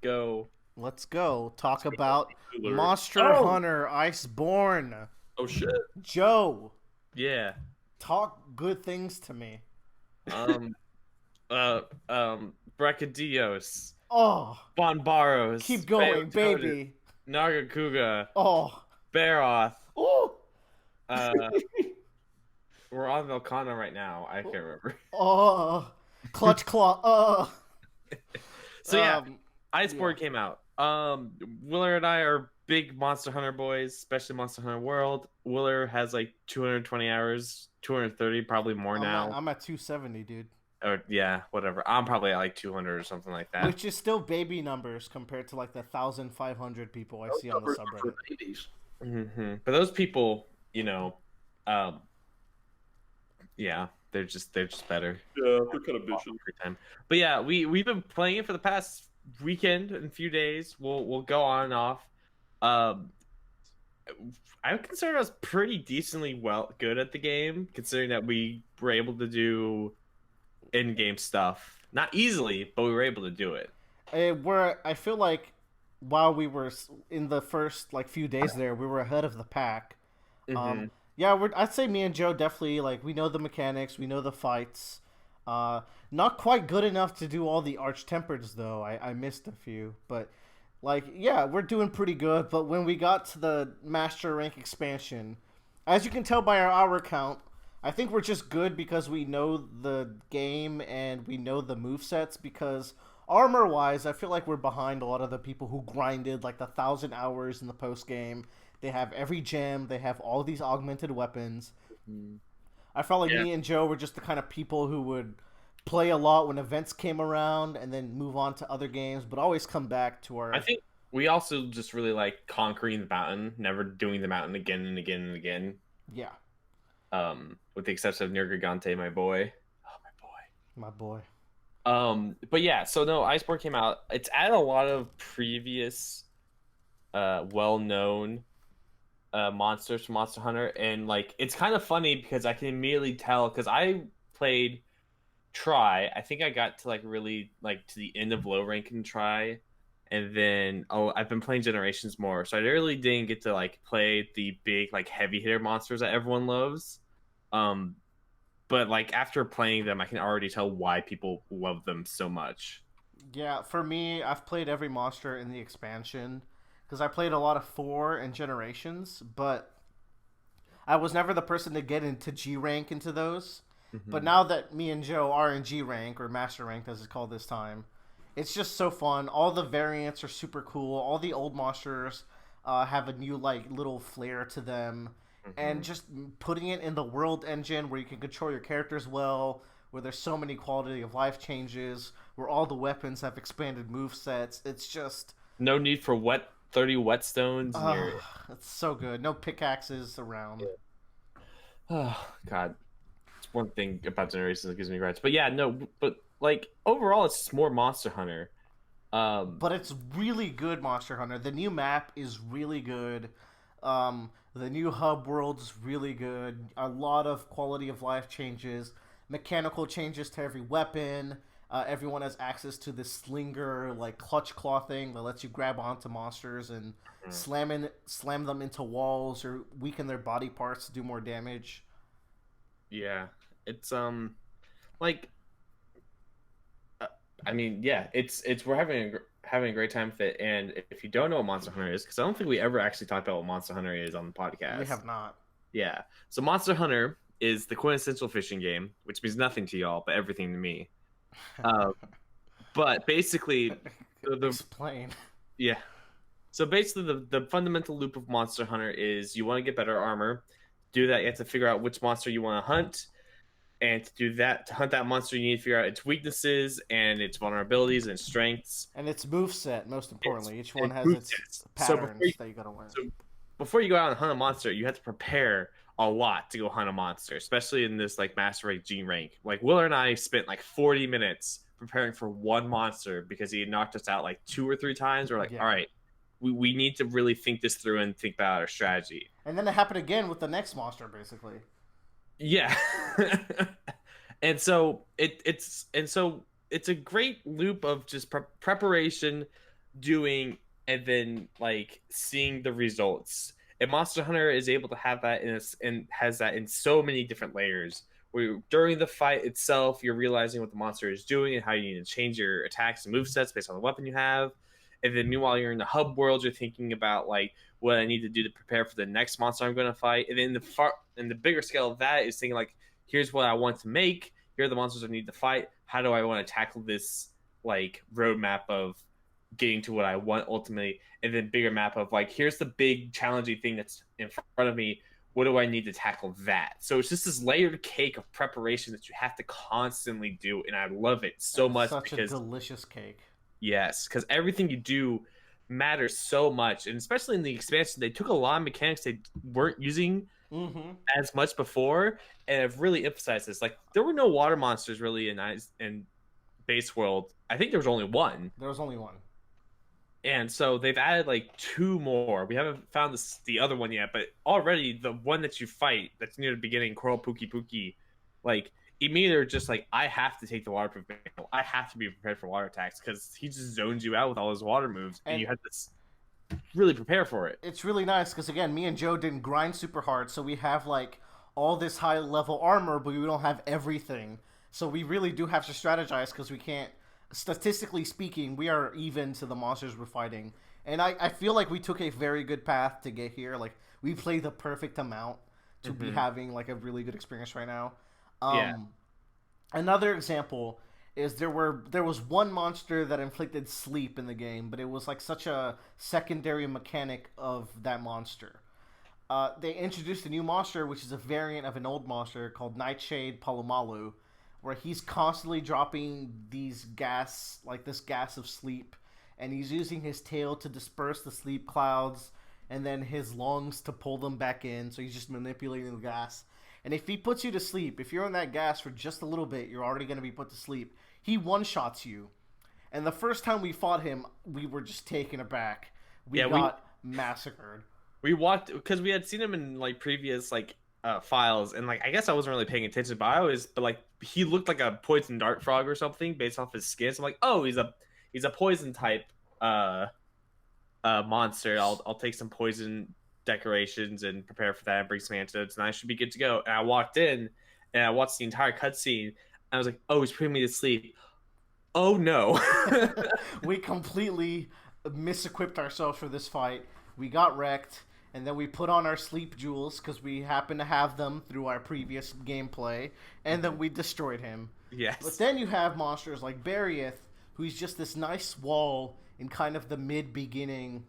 go. Let's go talk about Alert. Monster Oh, Hunter Iceborne. oh shit. Joe, Yeah. talk good things to me. Um. Brachydios, Oh, Bonbaros, keep going, Beototus, baby. Nagakuga, Oh, Baroth. oh, Uh, we're on Velcana right now. I can't remember. oh, clutch claw. So yeah, Um, yeah. Iceborne came out. Willer and I are big Monster Hunter boys, especially Monster Hunter World. Willer has like 220 hours, 230, probably more I'm at now. I'm at 270, dude. Or yeah, whatever. I'm probably at like 200 or something like that. Which is still baby numbers compared to like the 1,500 people I see on the Numbers are for subreddit. babies. But those people, um, yeah, they're just better. Yeah, they're kind of bitches. Every time. But yeah, we've been playing it for the past weekend and few days. We'll go on and off. Um, I would consider us pretty decently good at the game, considering that we were able to do in-game stuff. Not easily, but we were able to do it. I feel like while we were in the first like few days there, we were ahead of the pack. hmm Yeah, I'd say me and Joe definitely like we know the mechanics, we know the fights. Not quite good enough to do all the arch tempers though. I missed a few, but like yeah, we're doing pretty good. But when we got to the master rank expansion, as you can tell by our hour count, I think we're just good because we know the game and we know the move sets. Because armor wise, I feel like we're behind a lot of the people who grinded like the 1,000 hours in the post game. They have every gem. They have all these augmented weapons. I felt like Yeah, me and Joe were just the kind of people who would play a lot when events came around and then move on to other games, but always come back to I our think we also just really like conquering the mountain, never doing the mountain again and again and again. yeah, With the exception of Nergigante, my boy. Oh, my boy. my boy. But yeah, so no, Iceborne came out. It's added a lot of previous, well-known, monsters from Monster Hunter, and like it's kind of funny because I can immediately tell because I played Try. I think I got to like really like to the end of low rank in Try, and then I've been playing Generations more, so I really didn't get to like play the big like heavy hitter monsters that everyone loves. Um, but like after playing them, I can already tell why people love them so much. Yeah, for me, I've played every monster in the expansion because I played a lot of 4 and Generations, but I was never the person to get into G rank into those. But hmm now that me and Joe are in G rank or Master rank as it's called this time, it's just so fun. All the variants are super cool. All the old monsters have a new like little flair to them, and hmm just putting it in the world engine where you can control your characters well, where there's so many quality of life changes, where all the weapons have expanded move sets. It's just No need for 30 whetstones in uh, your. it's so good. No pickaxes around. Oh God, it's one thing about Generations that gives me gripes. But yeah, no, but like overall, it's just more Monster Hunter. Um, But it's really good Monster Hunter. The new map is really good. The new hub world's really good. A lot of quality of life changes, mechanical changes to every weapon. Everyone has access to this slinger like clutch claw thing that lets you grab onto monsters and slam them into walls or weaken their body parts to do more damage. yeah, it's like uh, I mean, yeah, it's we're having a great time with it. And if you don't know what Monster Hunter is, because I don't think we ever actually talked about what Monster Hunter is on the We podcast. have not. Yeah, so Monster Hunter is the quintessential fishing game, which means nothing to y'all, but everything to me. Uh, but basically, the Explain. yeah. So basically, the fundamental loop of Monster Hunter is you want to get better armor. To do that, you have to figure out which monster you want to hunt, and to do that, to hunt that monster, you need to figure out its weaknesses and its vulnerabilities and strengths. And its move set, most It's importantly. Each one and has move its sets. patterns that you gotta learn. So before you go out and hunt a monster, you have to prepare a lot to go hunt a monster, especially in this like master rank G rank. Like Willer and I spent like 40 minutes preparing for one monster because he had knocked us out like 2 or 3 times. We're like, all Yeah. right, we need to really think this through and think about our strategy. And then it happened again with the next monster, basically. Yeah. and so it's a great loop of just preparation, doing and then like seeing the results. And Monster Hunter is able to have that and has that in so many different layers. Where during the fight itself, you're realizing what the monster is doing and how you need to change your attacks and movesets based on the weapon you have. And then meanwhile, you're in the hub world, you're thinking about like what I need to do to prepare for the next monster I'm going to fight. And then the bigger scale of that is thinking like, here's what I want to make. Here are the monsters I need to fight. How do I want to tackle this like roadmap of getting to what I want ultimately, and then bigger map of like, here's the big challenging thing that's in front of me. What do I need to tackle that? So it's just this layered cake of preparation that you have to constantly do, and I love it so It's much such a because delicious cake. yes, because everything you do matters so much, and especially in the expansion, they took a lot of mechanics they weren't using Mm-hmm. as much before, and have really emphasized this. Like there were no water monsters really in base world. I think there was only one. There was only one. And so they've added like two more. We haven't found the other one yet, but already the one that you fight that's near the beginning, Coral Pookie Pookie, like immediately are just like, I have to take the waterproof mantle. I have to be prepared for water attacks because he just zones you out with all his water moves, and And you have to really prepare for it. it's really nice because again, me and Joe didn't grind super hard, so we have like all this high level armor, but we don't have everything. So we really do have to strategize because we can't. Statistically speaking, we are even to the monsters we're fighting, and I feel like we took a very good path to get here. Like we played the perfect amount to be Mm-hmm. having like a really good experience right now. Yeah, Um, Another example is there was one monster that inflicted sleep in the game, but it was like such a secondary mechanic of that monster. They introduced a new monster, which is a variant of an old monster called Nightshade Palomalu, where he's constantly dropping this gas of sleep, and he's using his tail to disperse the sleep clouds, and then his lungs to pull them back in. So he's just manipulating the gas. And if he puts you to sleep, if you're in that gas for just a little bit, you're already going to be put to sleep. He one shots you. And the first time we fought him, we were just taken aback. We yeah. We got massacred. we walked because we had seen him in like previous like files, and like I guess I wasn't really paying attention, but like he looked like a poison dart frog or something based off his skin. So I'm like, oh, he's a poison type uh monster. I'll take some poison decorations and prepare for that and bring some antidotes, and I should be good to go. And I walked in and I watched the entire cutscene. And I was like, oh, he's putting me to sleep. Oh no. We completely misequipped ourselves for this fight. We got wrecked, and then we put on our sleep jewels because we happened to have them through our previous gameplay, and then we destroyed him. But Yes. then you have monsters like Bariath, who's just this nice wall in kind of the mid beginning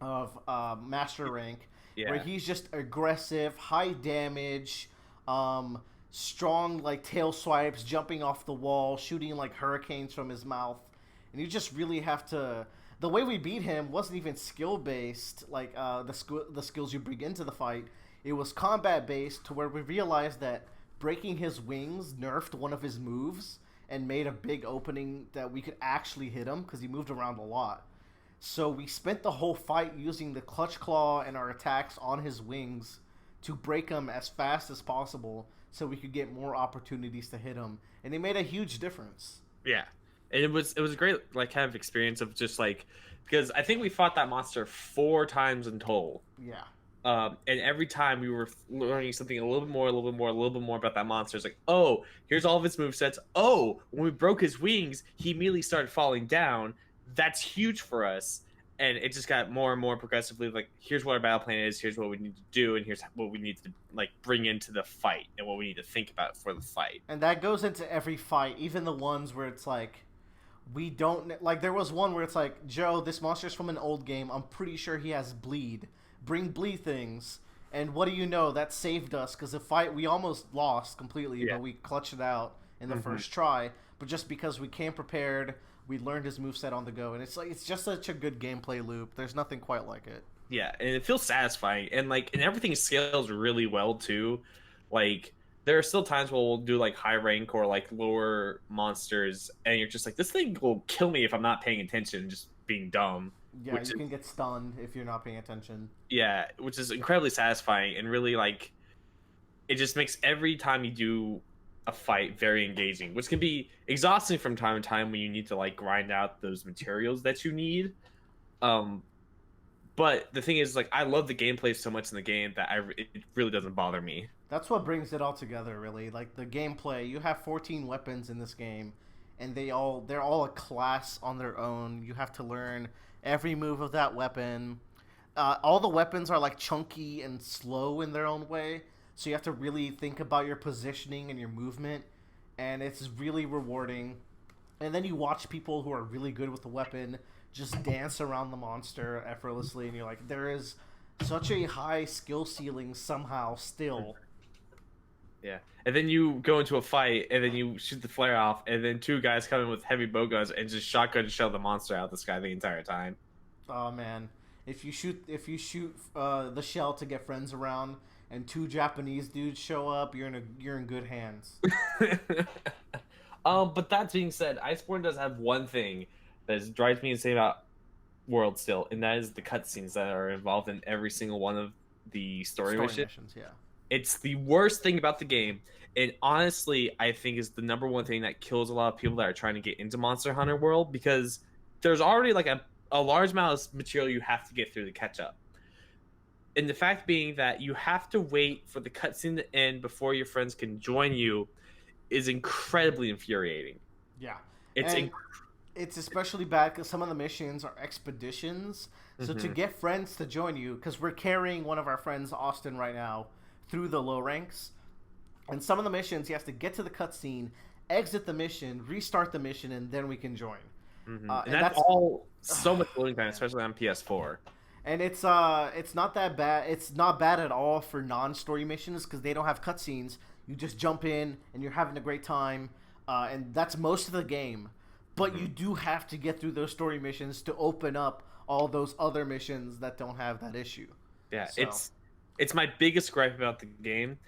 of Master Rank, where Yeah. he's just aggressive, high damage, um, strong like tail swipes, jumping off the wall, shooting like hurricanes from his mouth, and you just really have to. The way we beat him wasn't even skill based, like the skills you bring into the fight. It was combat based, to where we realized that breaking his wings nerfed one of his moves and made a big opening that we could actually hit him because he moved around a lot. So we spent the whole fight using the clutch claw and our attacks on his wings to break him as fast as possible so we could get more opportunities to hit him. And it made a huge difference. Yeah. And it was a great like kind of experience of just like because I think we fought that monster four times in total. Yeah. And every time we were learning something a little bit more, a little bit more, a little bit more about that monster. It's like, oh, here's all of his movesets. Oh, when we broke his wings, he immediately started falling down. That's huge for us. And it just got more and more progressively like, here's what our battle plan is, here's what we need to do, and here's what we need to like bring into the fight and what we need to think about for the fight. And that goes into every fight, even the ones where it's like, we don't. Like, there was one where it's like, Joe, this monster's from an old game. I'm pretty sure he has bleed. Bring bleed things. And what do you know? That saved us because the fight, we almost lost completely, Yeah. but we clutched it out in the Hmm. first try. But just because we came prepared, we learned his moveset on the go. And it's like, it's just such a good gameplay loop. There's nothing quite like it. Yeah, and it feels satisfying, and like, and everything scales really well too. Like, there are still times where we'll do like high rank or like lower monsters, and you're just like, this thing will kill me if I'm not paying attention, and just being dumb. Yeah, Which you is can get stunned if you're not paying attention. yeah, which is incredibly satisfying, and really like it just makes every time you do a fight very engaging, which can be exhausting from time to time when you need to like grind out those materials that you need. Um, but the thing is, like, I love the gameplay so much in the game that it really doesn't bother me. That's what brings it all together, really. Like the gameplay, you have 14 weapons in this game, and they're all a class on their own. You have to learn every move of that weapon. All the weapons are like chunky and slow in their own way, so you have to really think about your positioning and your movement, and it's really rewarding. And then you watch people who are really good with the weapon just dance around the monster effortlessly, and you're like, there is such a high skill ceiling somehow still. Yeah. And then you go into a fight, and then you shoot the flare off, and then two guys come in with heavy bow guns and just shotgun shell the monster out of the sky the entire time. Oh man, if you shoot the shell to get friends around, and two Japanese dudes show up, you're in good hands. But that being said, Iceborne does have one thing that drives me insane about World still, and that is the cutscenes that are involved in every single one of the story Story missions. missions, yeah. It's the worst thing about the game, and honestly, I think is the number one thing that kills a lot of people that are trying to get into Monster Hunter World because there's already like a large amount of material you have to get through to catch up. And the fact being that you have to wait for the cutscene to end before your friends can join you is incredibly infuriating. Yeah, It's and it's especially bad because some of the missions are expeditions. So to Mhm. get friends to join you, because we're carrying one of our friends, Austin, right now through the low ranks, and some of the missions he has to get to the cutscene, exit the mission, restart the mission, and then we can join. And And that's that's all so much loading time, man. especially on PS4. And it's not that bad. It's not bad at all for non-story missions because they don't have cutscenes. You just jump in and you're having a great time, and that's most of the game. But you do have to get through those story missions to open up all those other missions that don't have that issue. Yeah, So it's my biggest gripe about the game.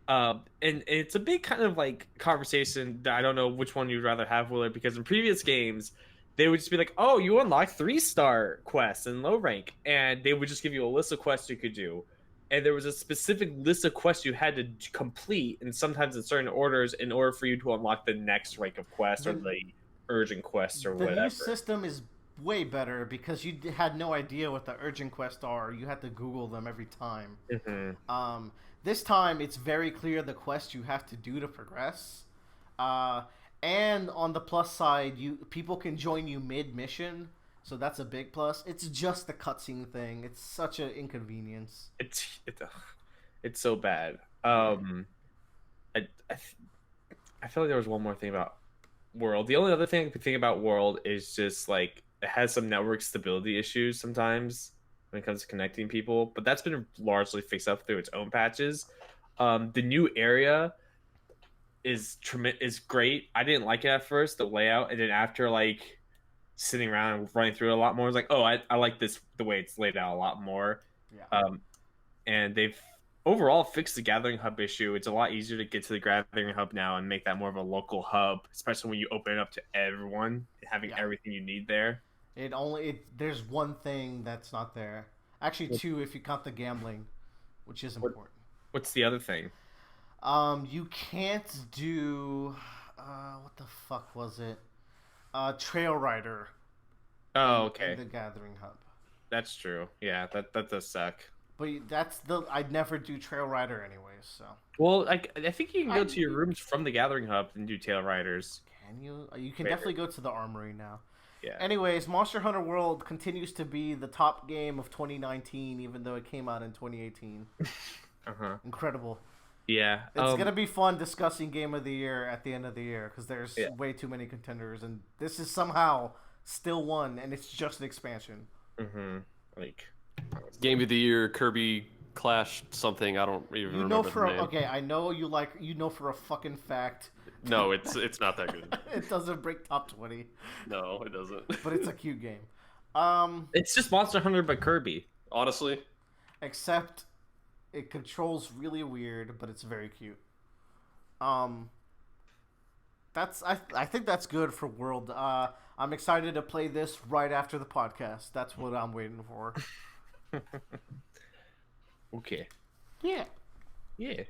And it's a big kind of like conversation that I don't know which one you'd rather have, Willard, because in previous games, they would just be like, oh, you unlock 3-star quests in low rank. And they would just give you a list of quests you could do. And there was a specific list of quests you had to complete, and sometimes in certain orders, in order for you to unlock the next rank of quest or the the urgent quest or the new whatever. system is way better because you had no idea what the urgent quests are. You had to Google them every time. Hmm. This time it's very clear the quest you have to do to progress. Uh, and on the plus side, you people can join you mid mission, so that's a big plus. It's just the cutscene thing. It's such an inconvenience. It's so bad. I, I f- I feel like there was one more thing about World. The only other thing I could think about World is just like it has some network stability issues sometimes when it comes to connecting people, but that's been largely fixed up through its own patches. The new area is great. I didn't like it at first, the layout, and then after like sitting around and running through it a lot more, I was like, oh, I like this the way it's laid out a lot more. Yeah. And they've overall fixed the gathering hub issue. It's a lot easier to get to the gathering hub now and make that more of a local hub, especially when you open it up to everyone, having Yeah. everything you need there. There's one thing that's not there. Actually, two if you count the gambling, which is What, important. what's the other thing? You can't do what the fuck was it? Trail Rider Oh, in okay, the Gathering Hub. that's true. Yeah, that does suck. But I'd never do Trail Rider anyways. So Well, I think you can go I to your rooms from the gathering hub and do tail riders. can you? You can Wait, definitely go to the Armory now. yeah. Anyways, Monster Hunter World continues to be the top game of 2019, even though it came out in 2018. Uh-huh. Incredible. Yeah. It's gonna be fun discussing Game of the Year at the end of the year because there's Yeah. way too many contenders, and this is somehow still one, and it's just an expansion. Mm-hmm. Like, Game of the Year, Kirby Clash something. I don't even You know remember for the name. okay, I know you know for a fucking fact No, it's not that good. it doesn't break top 20, No, it doesn't. but it's a cute game. it's just Monster Hunter but Kirby. Honestly, Except it controls really weird, but it's very cute. Um, I think that's good for World. I'm excited to play this right after the podcast. That's what I'm waiting for. Okay. Yeah. Yeah.